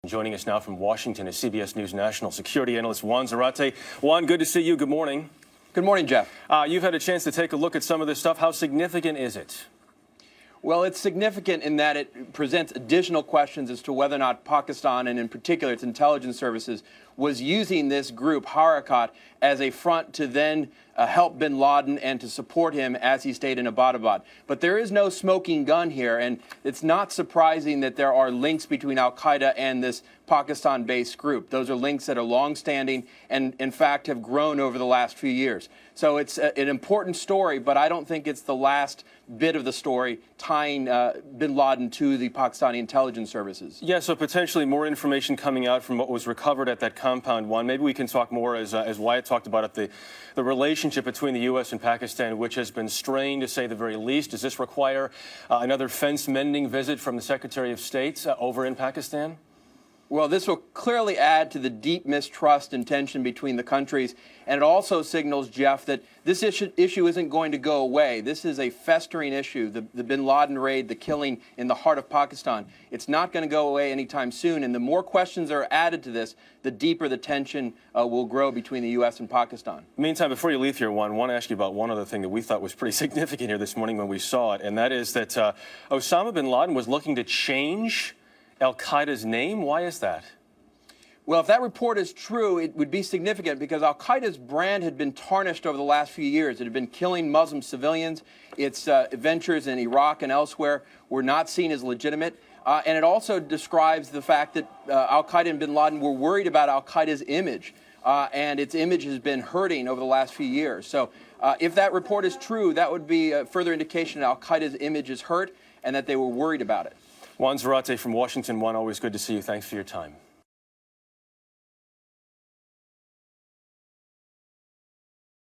Joining us now from Washington is CBS News national security analyst Juan Zarate. Juan, good to see you. Good morning. Good morning, Jeff. You've had a chance to take a look at some of this stuff. How significant is it? Well, it's significant in that it presents additional questions as to whether or not Pakistan, and in particular its intelligence services, was using this group, Harakat, as a front to then help bin Laden and to support him as he stayed in Abbottabad. But there is no smoking gun here, and it's not surprising that there are links between al-Qaeda and this Pakistan-based group. Those are links that are long-standing and, in fact, have grown over the last few years. So it's an important story, but I don't think it's the last bit of the story tying bin Laden to the Pakistani intelligence services. Yeah, so potentially more information coming out from what was recovered at that compound, Juan. Maybe we can talk more, as Wyatt talked about it, the relationship between the U.S. and Pakistan, which has been strained, to say the very least. Does this require another fence-mending visit from the Secretary of State over in Pakistan? Well, this will clearly add to the deep mistrust and tension between the countries. And it also signals, Jeff, that this issue isn't going to go away. This is a festering issue, the bin Laden raid, the killing in the heart of Pakistan. It's not going to go away anytime soon. And the more questions are added to this, the deeper the tension will grow between the U.S. and Pakistan. Meantime, before you leave here, Juan, I want to ask you about one other thing that we thought was pretty significant here this morning when we saw it, and that is that Osama bin Laden was looking to change al-Qaeda's name. Why is that? Well, if that report is true, it would be significant because al-Qaeda's brand had been tarnished over the last few years. It had been killing Muslim civilians. Its ventures in Iraq and elsewhere were not seen as legitimate. And it also describes the fact that al-Qaeda and bin Laden were worried about al-Qaeda's image. And its image has been hurting over the last few years. So if that report is true, that would be a further indication that al-Qaeda's image is hurt and that they were worried about it. Juan Zarate from Washington. Juan, always good to see you. Thanks for your time.